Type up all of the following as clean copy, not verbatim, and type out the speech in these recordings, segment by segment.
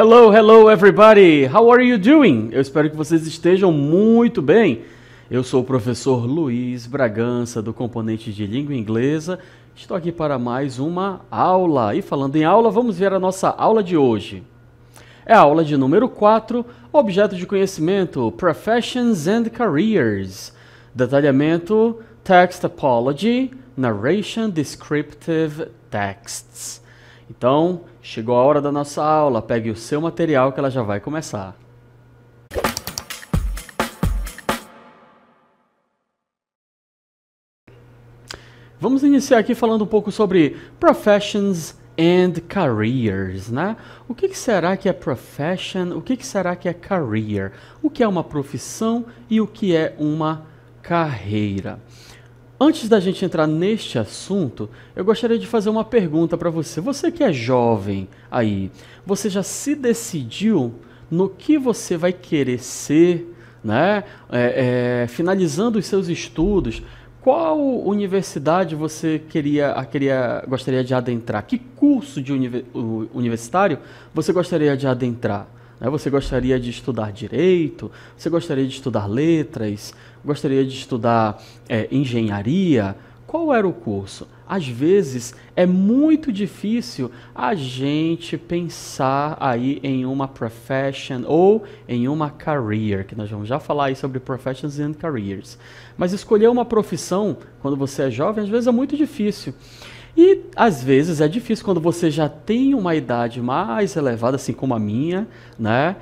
Hello, hello everybody! How are you doing? Eu espero que vocês estejam muito bem. Eu sou o professor Luiz Bragança, do componente de língua inglesa. Estou aqui para mais uma aula. E falando em aula, vamos ver a nossa aula de hoje. É a aula de número 4, objeto de conhecimento, Professions and Careers. Detalhamento, Text Apology, Narration Descriptive Texts. Então, chegou a hora da nossa aula. Pegue o seu material que ela já vai começar. Vamos iniciar aqui falando um pouco sobre Professions and Careers, né? O que será que é profession? O que será que é career? O que é uma profissão e o que é uma carreira? Antes da gente entrar neste assunto, eu gostaria de fazer uma pergunta para você. Você que é jovem aí, você já se decidiu no que você vai querer ser, né? Finalizando os seus estudos, qual universidade você gostaria de adentrar? Que curso de universitário você gostaria de adentrar? Você gostaria de estudar direito? Você gostaria de estudar letras? Gostaria de estudar engenharia? Qual era o curso? Às vezes é muito difícil a gente pensar aí em uma profession ou em uma career, que nós vamos já falar aí sobre professions and careers. Mas escolher uma profissão quando você é jovem, às vezes é muito difícil. E às vezes é difícil quando você já tem uma idade mais elevada, assim como a minha, né?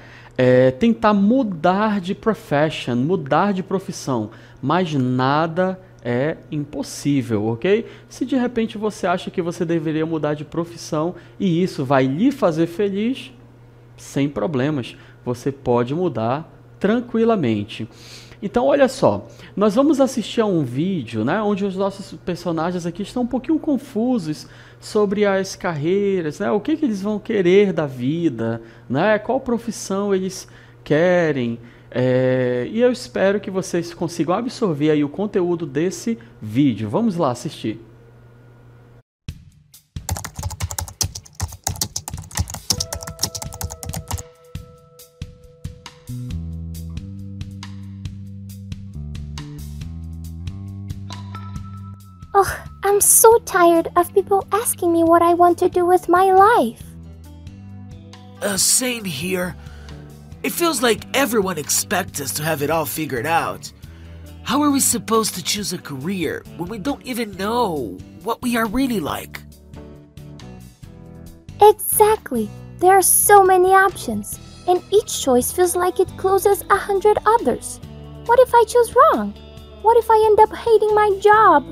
Tentar mudar de profession, mudar de profissão, mas nada é impossível, ok? Se de repente você acha que você deveria mudar de profissão e isso vai lhe fazer feliz, sem problemas, você pode mudar tranquilamente. Então, olha só, nós vamos assistir a um vídeo, né, onde os nossos personagens aqui estão um pouquinho confusos sobre as carreiras, né, o que eles vão querer da vida, né, qual profissão eles querem, e eu espero que vocês consigam absorver aí o conteúdo desse vídeo. Vamos lá assistir. Oh, I'm so tired of people asking me what I want to do with my life. Same here. It feels like everyone expects us to have it all figured out. How are we supposed to choose a career when we don't even know what we are really like? Exactly. There are so many options, and each choice feels like it closes 100 others. What if I choose wrong? What if I end up hating my job?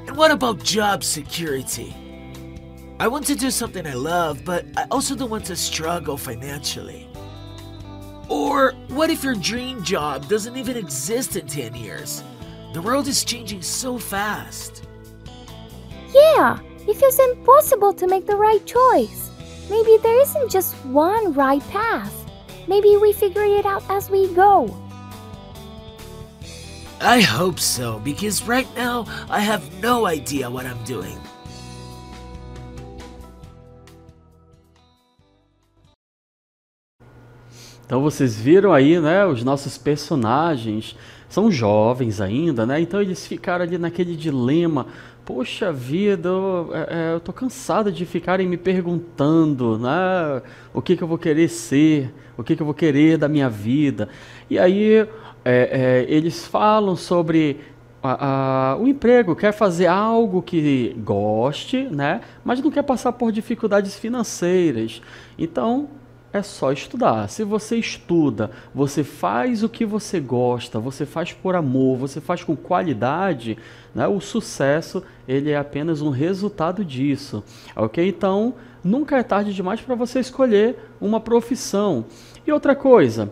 And what about job security? I want to do something I love, but I also don't want to struggle financially. Or what if your dream job doesn't even exist in 10 years? The world is changing so fast. Yeah, it feels impossible to make the right choice. Maybe there isn't just one right path. Maybe we figure it out as we go. I hope so, because right now I have no idea what I'm doing. Então vocês viram aí, né, os nossos personagens são jovens ainda, né, então eles ficaram ali naquele dilema, poxa vida, eu tô cansado de ficarem me perguntando, né, o que eu vou querer ser, o que eu vou querer da minha vida, e aí eles falam sobre o emprego, quer fazer algo que goste, né, mas não quer passar por dificuldades financeiras, então é só estudar. Se você estuda, você faz o que você gosta, você faz por amor, você faz com qualidade, né? O sucesso, ele é apenas um resultado disso, ok? Então, nunca é tarde demais para você escolher uma profissão. E outra coisa,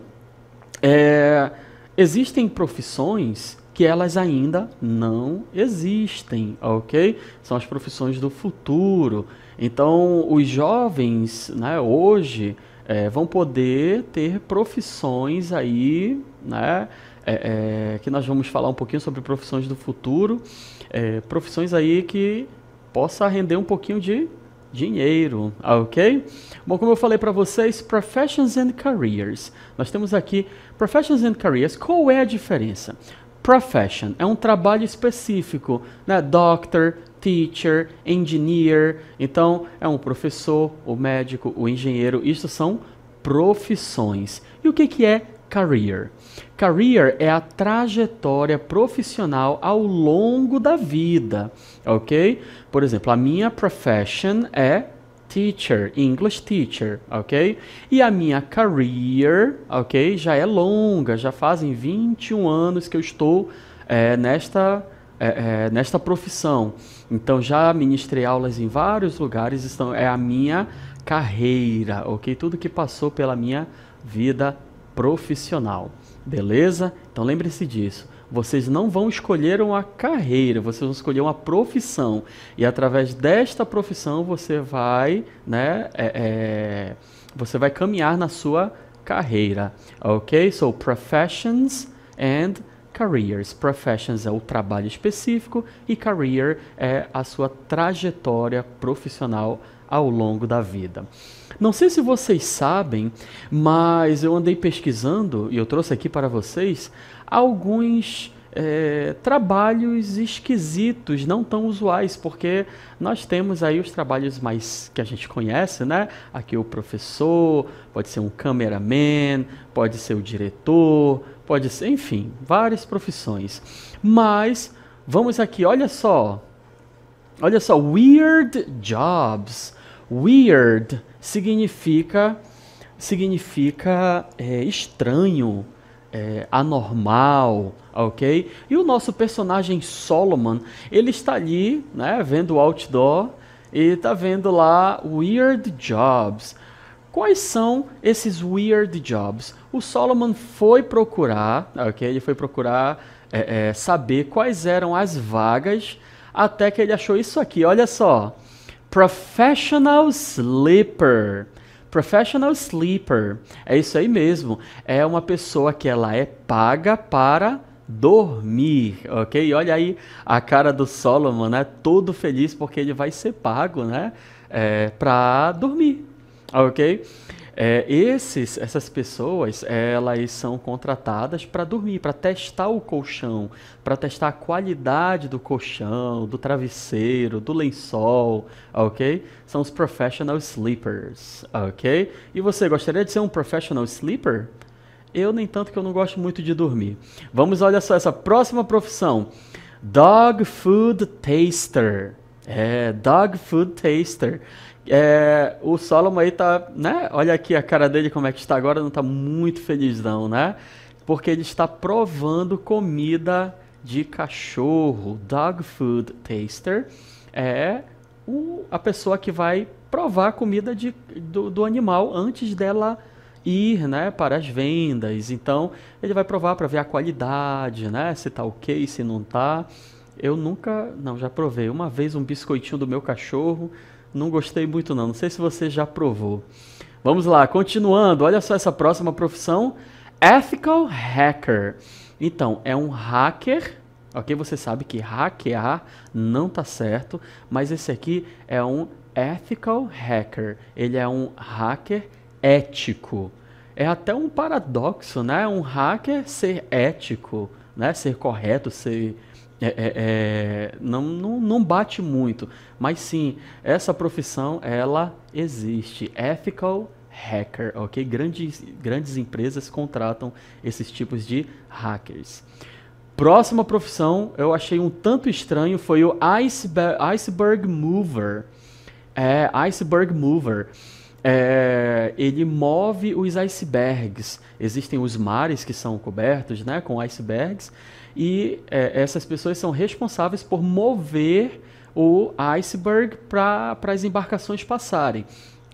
existem profissões que elas ainda não existem, ok? São as profissões do futuro. Então, os jovens, né, hoje, vão poder ter profissões aí, né, que nós vamos falar um pouquinho sobre profissões do futuro, profissões aí que possa render um pouquinho de dinheiro, ok? Bom, como eu falei para vocês, professions and careers. Nós temos aqui professions and careers. Qual é a diferença? Profession é um trabalho específico, né? Doctor, teacher, engineer. Então, é um professor, o médico, o engenheiro. Isso são profissões. E o que é career? Career é a trajetória profissional ao longo da vida, ok? Por exemplo, a minha profession é teacher, English teacher, ok? E a minha career, ok? Já é longa, já fazem 21 anos que eu estou nesta profissão. Então, já ministrei aulas em vários lugares, então é a minha carreira, ok? Tudo que passou pela minha vida profissional, beleza? Então lembre-se disso. Vocês não vão escolher uma carreira, vocês vão escolher uma profissão. E através desta profissão você vai, né, você vai caminhar na sua carreira, ok? So, professions and careers. Professions é o trabalho específico e career é a sua trajetória profissional ao longo da vida. Não sei se vocês sabem, mas eu andei pesquisando e eu trouxe aqui para vocês alguns trabalhos esquisitos, não tão usuais, porque nós temos aí os trabalhos mais que a gente conhece, né? Aqui o professor, pode ser um cameraman, pode ser o diretor, pode ser, enfim, várias profissões. Mas vamos aqui, olha só, weird jobs. Weird significa estranho, anormal, ok? E o nosso personagem Solomon, ele está ali, né, vendo o outdoor e está vendo lá weird jobs. Quais são esses weird jobs? O Solomon foi procurar, ok? Ele foi procurar saber quais eram as vagas, até que ele achou isso aqui, olha só. Professional sleeper. Professional sleeper. É isso aí mesmo. É uma pessoa que ela é paga para dormir, ok? Olha aí a cara do Solomon, né? Todo feliz porque ele vai ser pago, né? Para dormir, ok? Essas pessoas, elas são contratadas para dormir, para testar o colchão, para testar a qualidade do colchão, do travesseiro, do lençol, ok? São os professional sleepers, ok? E você gostaria de ser um professional sleeper? Eu, nem tanto, que eu não gosto muito de dormir. Vamos, olha só, essa próxima profissão. Dog food taster. Dog food taster. O Solomon aí tá, né? Olha aqui a cara dele como é que está agora, não está muito feliz não, né? Porque ele está provando comida de cachorro. Dog food taster é a pessoa que vai provar a comida do animal antes dela ir, né, para as vendas. Então ele vai provar para ver a qualidade, né? Se tá ok, se não tá. Eu já provei uma vez um biscoitinho do meu cachorro. Não gostei muito não sei se você já provou. Vamos lá, continuando, olha só essa próxima profissão. Ethical hacker. Então, é um hacker, ok? Você sabe que hackear não tá certo, mas esse aqui é um ethical hacker. Ele é um hacker ético. É até um paradoxo, né? Um hacker ser ético, né? Ser correto, ser... não bate muito, mas sim, essa profissão, ela existe. Ethical hacker, ok? Grandes empresas contratam esses tipos de hackers. Próxima profissão, eu achei um tanto estranho, foi o iceberg mover. Iceberg mover. Ele move os icebergs. Existem os mares que são cobertos, né, com icebergs. E essas pessoas são responsáveis por mover o iceberg para as embarcações passarem.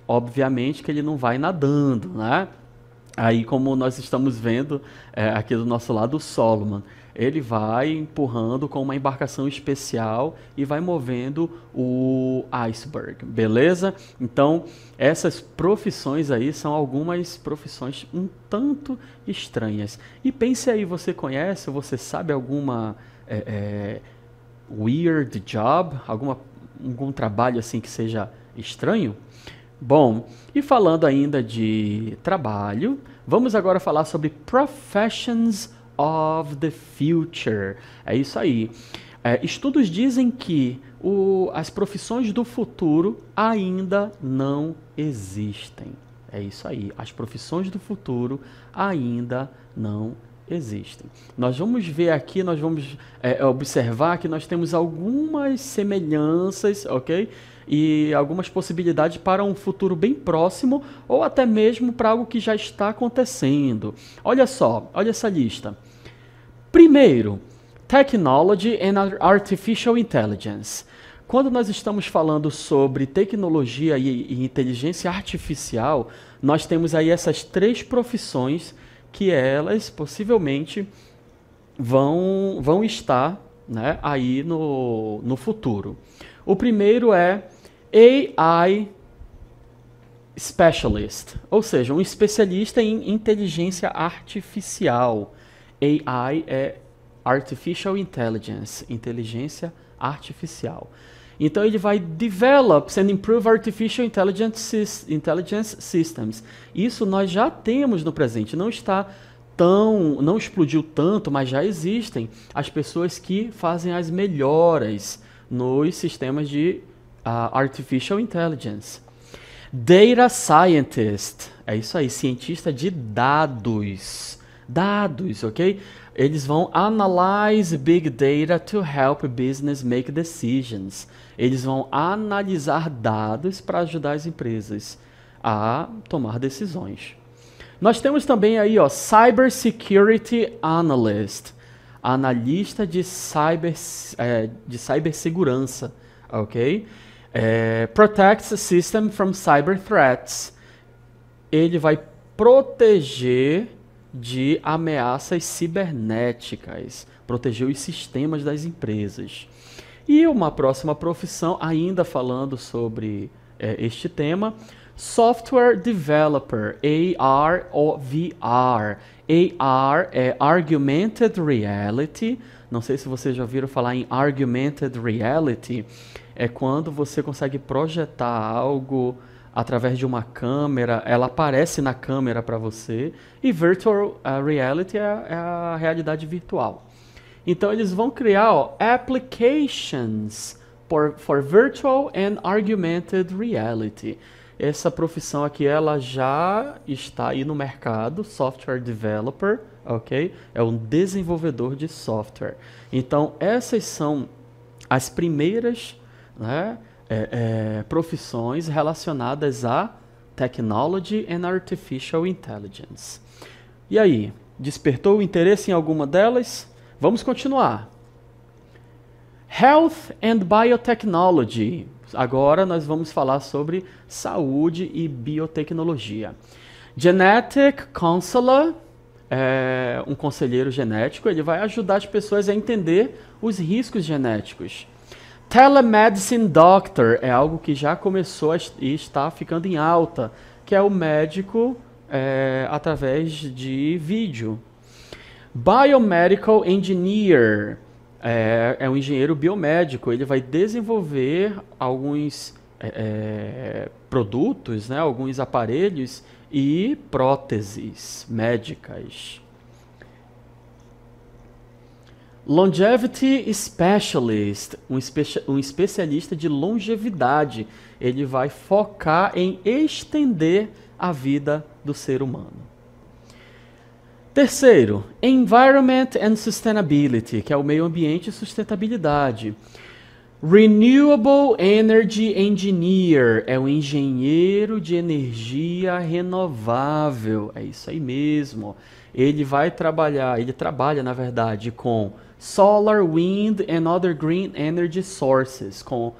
Obviamente que ele não vai nadando, né? Aí, como nós estamos vendo aqui do nosso lado, o Solomon, ele vai empurrando com uma embarcação especial e vai movendo o iceberg, beleza? Então, essas profissões aí são algumas profissões um tanto estranhas. E pense aí, você conhece, você sabe alguma weird job? Algum trabalho assim que seja Estranho? Bom, e falando ainda de trabalho, vamos agora falar sobre Professions of the Future. É isso aí. Estudos dizem que as profissões do futuro ainda não existem. É isso aí. As profissões do futuro ainda não existem. Nós vamos ver aqui, nós vamos observar que nós temos algumas semelhanças, ok? E algumas possibilidades para um futuro bem próximo ou até mesmo para algo que já está acontecendo. Olha só, olha essa lista. Primeiro, Technology and Artificial Intelligence. Quando nós estamos falando sobre tecnologia e inteligência artificial, nós temos aí essas 3 profissões que elas possivelmente vão estar, né, aí no futuro. O primeiro é AI Specialist, ou seja, um especialista em inteligência artificial. AI é Artificial Intelligence, inteligência artificial. Então ele vai develop and improve artificial intelligence systems. Isso nós já temos no presente, não explodiu tanto, mas já existem as pessoas que fazem as melhoras nos sistemas de artificial intelligence. Data scientist, é isso aí, cientista de dados. Dados, ok? Eles vão analyze big data to help business make decisions. Eles vão analisar dados para ajudar as empresas a tomar decisões. Nós temos também aí, ó, Cyber Security Analyst, analista de cibersegurança, ok? Protects the system from cyber threats. Ele vai proteger de ameaças cibernéticas, proteger os sistemas das empresas. E uma próxima profissão, ainda falando sobre este tema, Software Developer, AR ou VR. AR é Augmented Reality. Não sei se vocês já ouviram falar em Augmented Reality. É quando você consegue projetar algo através de uma câmera, ela aparece na câmera para você, e Virtual Reality é a realidade virtual. Então eles vão criar applications for Virtual and Augmented Reality. Essa profissão aqui, ela já está aí no mercado, Software Developer, ok? É um desenvolvedor de software. Então essas são as primeiras, né, profissões relacionadas a Technology and Artificial Intelligence. E aí, despertou o interesse em alguma delas? Vamos continuar. Health and Biotechnology. Agora nós vamos falar sobre saúde e biotecnologia. Genetic Counselor, um conselheiro genético, ele vai ajudar as pessoas a entender os riscos genéticos. Telemedicine Doctor é algo que já começou e está ficando em alta, que é o médico através de vídeo. Biomedical Engineer é um engenheiro biomédico, ele vai desenvolver alguns produtos, né, alguns aparelhos e próteses médicas. Longevity Specialist, um especialista de longevidade. Ele vai focar em estender a vida do ser humano. Terceiro, Environment and Sustainability, que é o meio ambiente e sustentabilidade. Renewable Energy Engineer, é um engenheiro de energia renovável. É isso aí mesmo. Ele trabalha, na verdade, com Solar, Wind and Other Green Energy Sources, com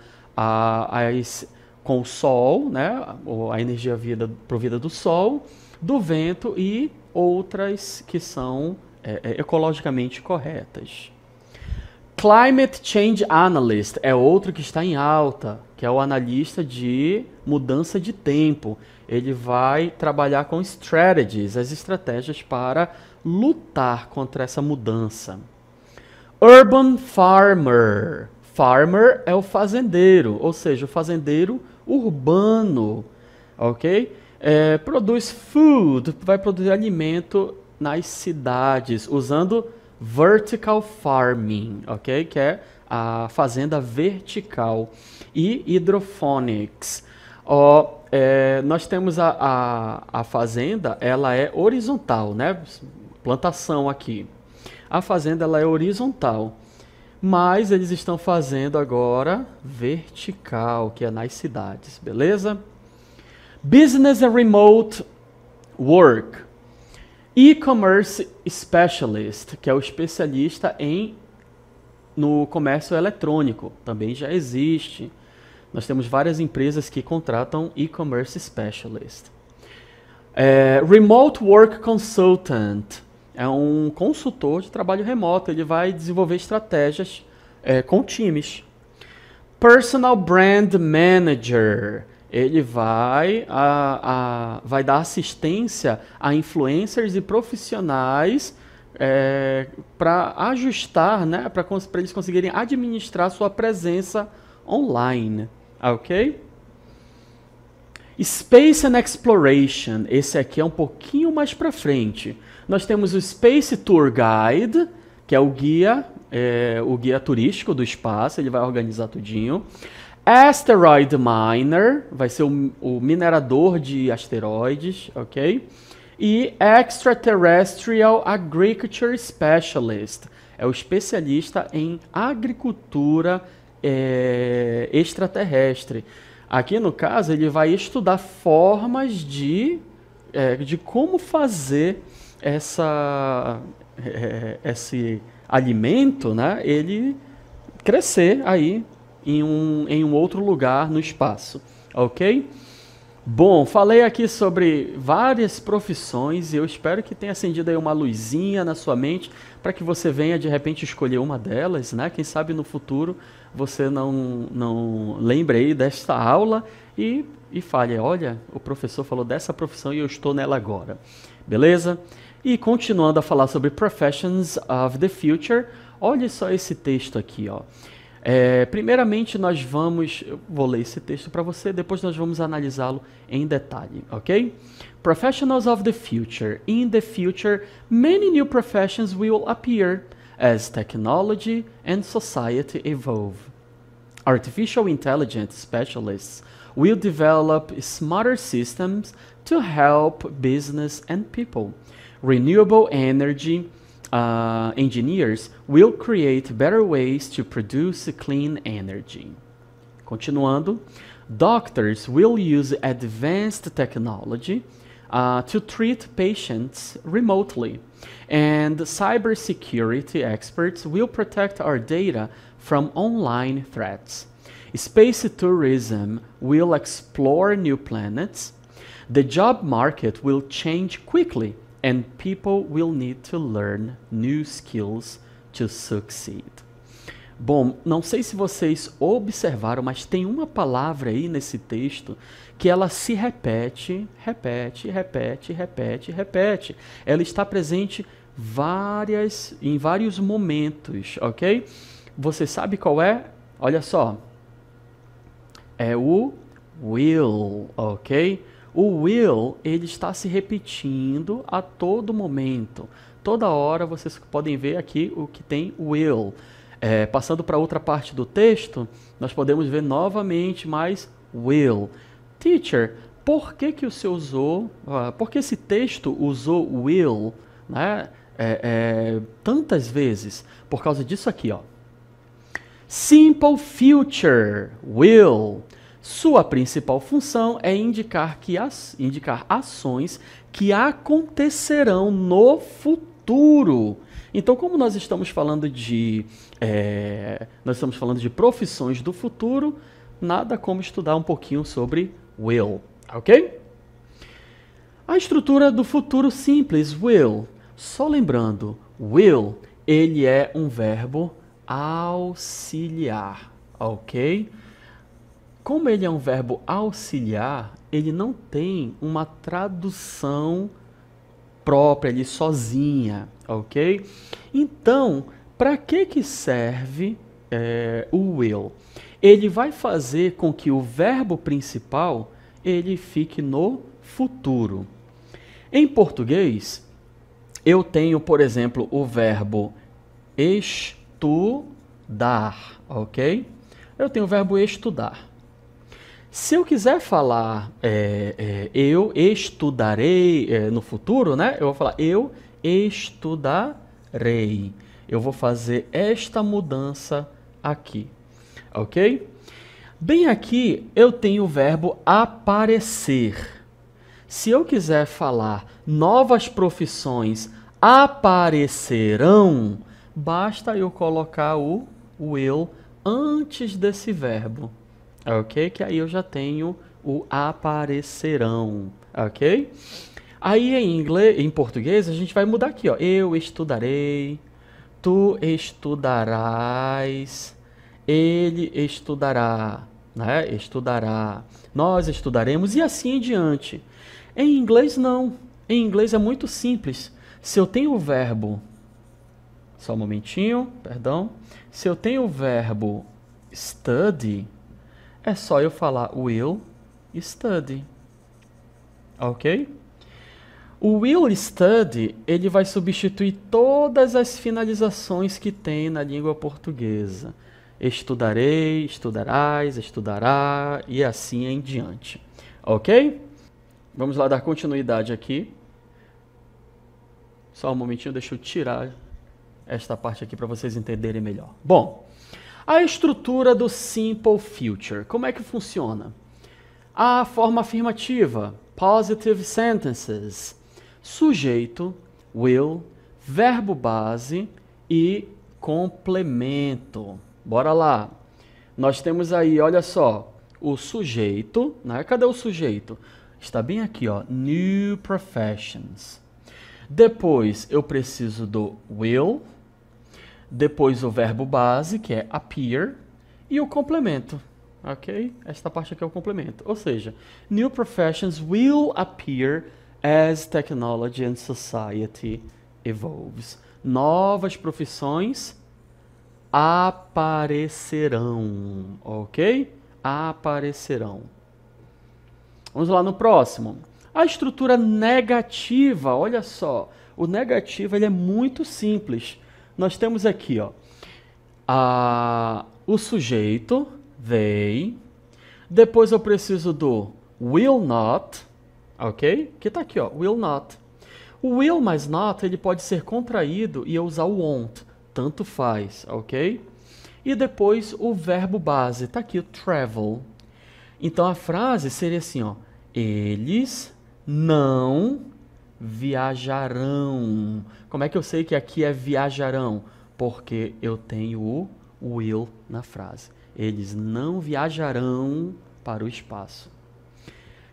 o sol, né, a energia provida do sol, do vento e outras que são ecologicamente corretas. Climate Change Analyst é outro que está em alta, que é o analista de mudança de tempo. Ele vai trabalhar com strategies, as estratégias para lutar contra essa mudança. Urban Farmer. Farmer é o fazendeiro, ou seja, o fazendeiro urbano, ok? Produz food, vai produzir alimento nas cidades, usando vertical farming, ok? Que é a fazenda vertical. E hydroponics. Nós temos a fazenda, ela é horizontal, né? Plantação aqui. A fazenda ela é horizontal, mas eles estão fazendo agora vertical, que é nas cidades, beleza? Business and remote work. E-commerce specialist, que é o especialista no comércio eletrônico, também já existe. Nós temos várias empresas que contratam e-commerce specialist. Remote work consultant. É um consultor de trabalho remoto. Ele vai desenvolver estratégias com times. Personal Brand Manager. Ele vai dar assistência a influencers e profissionais para ajustar, né, para eles conseguirem administrar sua presença online. Ok? Space and Exploration. Esse aqui é um pouquinho mais para frente. Nós temos o Space Tour Guide, que é o guia turístico do espaço, ele vai organizar tudinho. Asteroid Miner, vai ser o minerador de asteroides, ok? E Extraterrestrial Agriculture Specialist, é o especialista em agricultura extraterrestre. Aqui, no caso, ele vai estudar formas de como fazer esse alimento, né, ele crescer aí em um outro lugar no espaço, ok? Bom, falei aqui sobre várias profissões e eu espero que tenha acendido aí uma luzinha na sua mente para que você venha de repente escolher uma delas, né? Quem sabe no futuro você não lembre aí desta aula e fale, olha, o professor falou dessa profissão e eu estou nela agora, beleza? E continuando a falar sobre Professions of the Future, olha só esse texto aqui, ó. Primeiramente eu vou ler esse texto para você, depois nós vamos analisá-lo em detalhe, ok? Professionals of the future. In the future, many new professions will appear as technology and society evolve. Artificial intelligence specialists will develop smarter systems to help business and people. Renewable energy engineers will create better ways to produce clean energy. Continuando, doctors will use advanced technology to treat patients remotely, and cybersecurity experts will protect our data from online threats. Space tourism will explore new planets. The job market will change quickly, and people will need to learn new skills to succeed. Bom, não sei se vocês observaram, mas tem uma palavra aí nesse texto que ela se repete. Ela está presente em vários momentos, ok? Você sabe qual é? Olha só. É o will, ok? O will, ele está se repetindo a todo momento. Toda hora vocês podem ver aqui o que tem will. Passando para outra parte do texto, nós podemos ver novamente mais will. Teacher, por que o senhor usou, por que esse texto usou will, né, tantas vezes? Por causa disso aqui, ó. Simple future, will. Sua principal função é indicar ações que acontecerão no futuro. Então, como nós estamos falando de profissões do futuro, nada como estudar um pouquinho sobre will, ok? A estrutura do futuro simples, will. Só lembrando, will, ele é um verbo auxiliar, ok? Como ele é um verbo auxiliar, ele não tem uma tradução própria ali sozinha, ok? Então, para que serve o will? ele vai fazer com que o verbo principal ele fique no futuro. Em português, eu tenho, por exemplo, o verbo estudar, ok? Eu tenho o verbo estudar. Se eu quiser falar eu estudarei no futuro, né? Eu vou falar eu estudarei. Eu vou fazer esta mudança aqui, ok? Bem aqui eu tenho o verbo aparecer. Se eu quiser falar novas profissões aparecerão, basta eu colocar o will antes desse verbo, ok? Que aí eu já tenho o aparecerão, ok? Aí em português a gente vai mudar aqui, ó. Eu estudarei, tu estudarás, ele estudará, né? Estudará, nós estudaremos e assim em diante. Em inglês não. Em inglês é muito simples. Se eu tenho o verbo, só um momentinho, perdão. Se eu tenho o verbo study, é só eu falar will study, ok? O will study, ele vai substituir todas as finalizações que tem na língua portuguesa. Estudarei, estudarás, estudará e assim em diante, ok? Vamos lá dar continuidade aqui. Só um momentinho, deixa eu tirar esta parte aqui para vocês entenderem melhor. Bom, a estrutura do Simple Future, como é que funciona? A forma afirmativa, positive sentences, sujeito, will, verbo base e complemento. Bora lá. Nós temos aí, olha só, o sujeito, né? Cadê o sujeito? Está bem aqui, ó, new professions. Depois eu preciso do will, depois o verbo base, que é appear, e o complemento, ok? Esta parte aqui é o complemento. Ou seja, new professions will appear as technology and society evolves. Novas profissões aparecerão, ok? Aparecerão. Vamos lá no próximo. A estrutura negativa, olha só. O negativo ele é muito simples. Nós temos aqui, ó, o sujeito, they. Depois eu preciso do will not, ok? Que está aqui, ó, will not. O will mais not, ele pode ser contraído e eu usar o won't. Tanto faz, ok? E depois o verbo base, está aqui o travel. Então a frase seria assim, ó, eles não viajarão. Como é que eu sei que aqui é viajarão? Porque eu tenho o will na frase. Eles não viajarão para o espaço.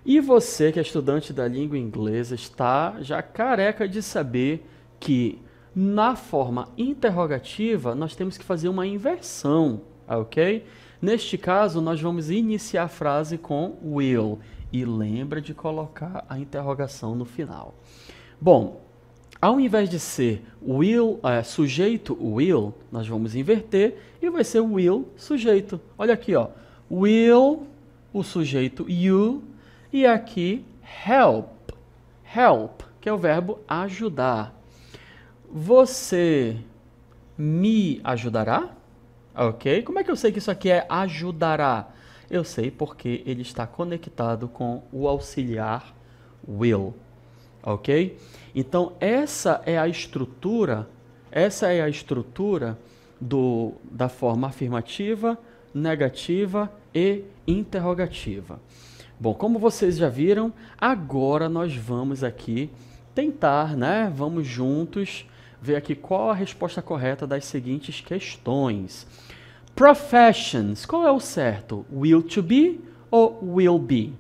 E você que é estudante da língua inglesa está já careca de saber que na forma interrogativa nós temos que fazer uma inversão, ok? Neste caso, nós vamos iniciar a frase com will. E lembra de colocar a interrogação no final. Bom, ao invés de ser will, sujeito will, nós vamos inverter e vai ser will sujeito. Olha aqui, ó. Will, o sujeito you, e aqui help. Help, que é o verbo ajudar. Você me ajudará? Ok? Como é que eu sei que isso aqui é ajudará? Eu sei porque ele está conectado com o auxiliar will, ok? Então essa é a estrutura da forma afirmativa, negativa e interrogativa. Bom, como vocês já viram, agora nós vamos aqui tentar, né? Vamos juntos ver aqui qual a resposta correta das seguintes questões. Professions, qual é o certo? Will to be ou will be?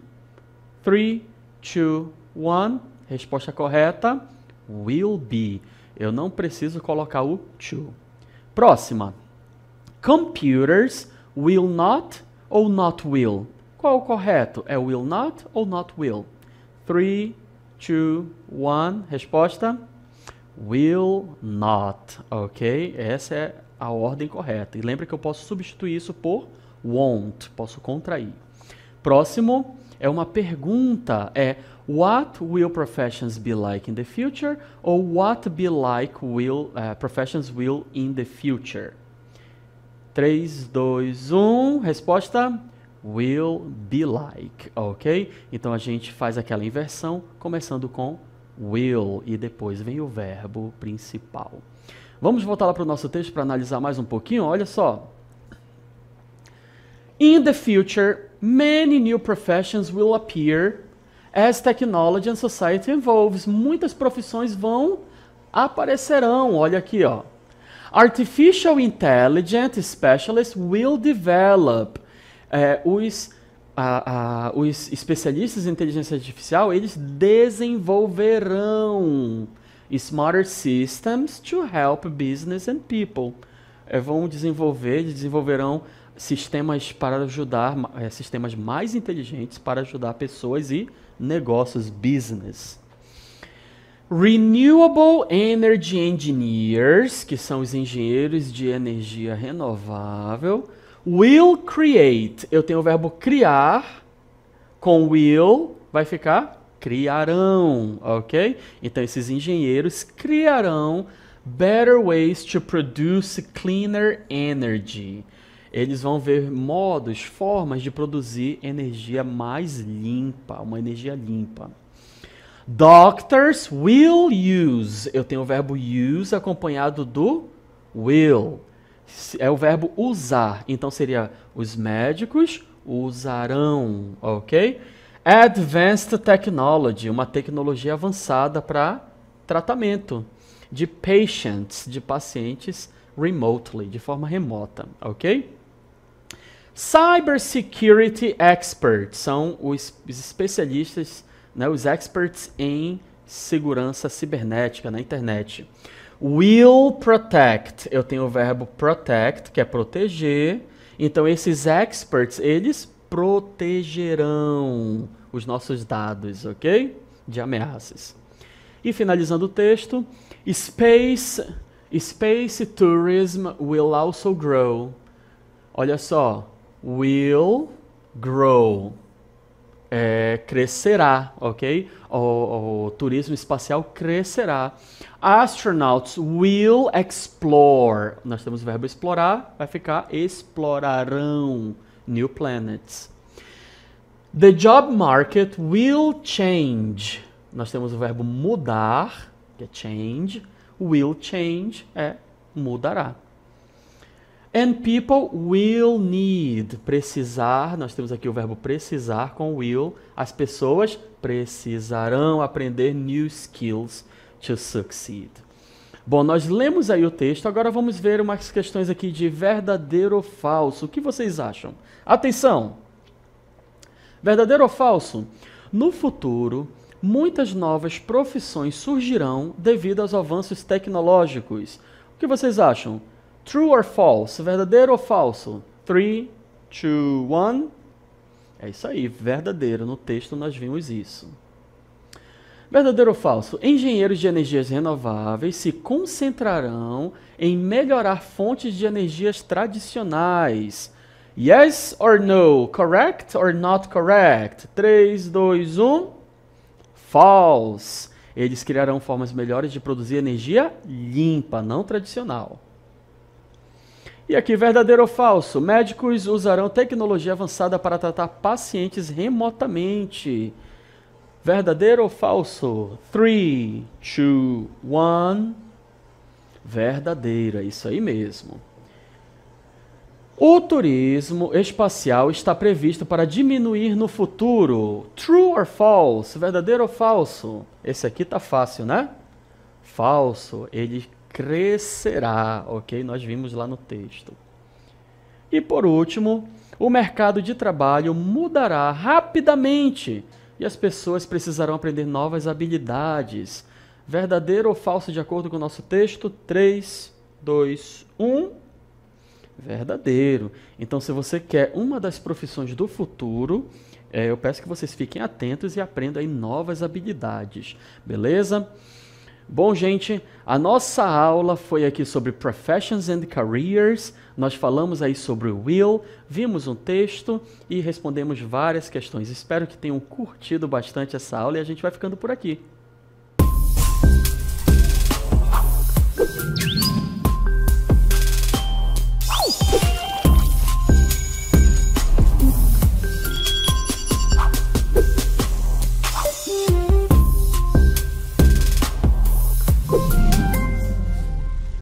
3, 2, 1. Resposta correta, will be. Eu não preciso colocar o to. Próxima. Computers will not ou not will? Qual é o correto? É will not ou not will? 3, 2, 1. Resposta, will not. Ok? Essa é a ordem correta. E lembra que eu posso substituir isso por won't, posso contrair. Próximo é uma pergunta, what will professions be like in the future? Ou what be like professions will in the future? 3, 2, 1, resposta, will be like, ok? Então a gente faz aquela inversão, começando com will, e depois vem o verbo principal. Vamos voltar lá para o nosso texto para analisar mais um pouquinho, olha só. In the future, many new professions will appear as technology and society evolves. Muitas profissões aparecerão, olha aqui, ó. Artificial intelligence specialists will develop. Os especialistas em inteligência artificial, eles desenvolverão smarter systems to help business and people. Desenvolverão sistemas para ajudar, sistemas mais inteligentes para ajudar pessoas e negócios, business. Renewable Energy Engineers, que são os engenheiros de energia renovável, will create. Eu tenho o verbo criar, com will, vai ficar criarão, ok? Então, esses engenheiros criarão better ways to produce cleaner energy. Eles vão ver modos, formas de produzir energia mais limpa, uma energia limpa. Doctors will use. Eu tenho o verbo use acompanhado do will. É o verbo usar. Então seria os médicos usarão, ok? Advanced technology, uma tecnologia avançada para tratamento de patients, de pacientes remotely, de forma remota, ok? Cybersecurity experts são os especialistas, né, os experts em segurança cibernética na internet. Will protect, eu tenho o verbo protect, que é proteger. Então esses experts, eles protegerão os nossos dados, ok? De ameaças. E finalizando o texto, Space tourism will also grow. Olha só, will grow. Crescerá, ok? O turismo espacial crescerá. Astronauts will explore. Nós temos o verbo explorar, vai ficar explorarão new planets. The job market will change. Nós temos o verbo mudar, que é change. Will change mudará. And people will need. Precisar, nós temos aqui o verbo precisar com will. As pessoas precisarão aprender new skills to succeed. Bom, nós lemos aí o texto, agora vamos ver umas questões aqui de verdadeiro ou falso. O que vocês acham? Atenção! Verdadeiro ou falso? No futuro, muitas novas profissões surgirão devido aos avanços tecnológicos. O que vocês acham? True or false? Verdadeiro ou falso? 3, 2, 1. É isso aí, verdadeiro. No texto nós vimos isso. Verdadeiro ou falso? Engenheiros de energias renováveis se concentrarão em melhorar fontes de energias tradicionais. Yes or no? Correct or not correct? 3, 2, 1. False. Eles criarão formas melhores de produzir energia limpa, não tradicional. E aqui, verdadeiro ou falso? Médicos usarão tecnologia avançada para tratar pacientes remotamente. Verdadeiro ou falso? 3, 2, 1. Verdadeiro, é isso aí mesmo. O turismo espacial está previsto para diminuir no futuro. True or false? Verdadeiro ou falso? Esse aqui tá fácil, né? Falso, ele crescerá, ok? Nós vimos lá no texto. E por último, o mercado de trabalho mudará rapidamente e as pessoas precisarão aprender novas habilidades. Verdadeiro ou falso de acordo com o nosso texto? 3, 2, 1. Verdadeiro. Então, se você quer uma das profissões do futuro, eu peço que vocês fiquem atentos e aprendam aí novas habilidades. Beleza? Bom, gente, a nossa aula foi aqui sobre Professions and Careers. Nós falamos aí sobre o will, vimos um texto e respondemos várias questões. Espero que tenham curtido bastante essa aula e a gente vai ficando por aqui.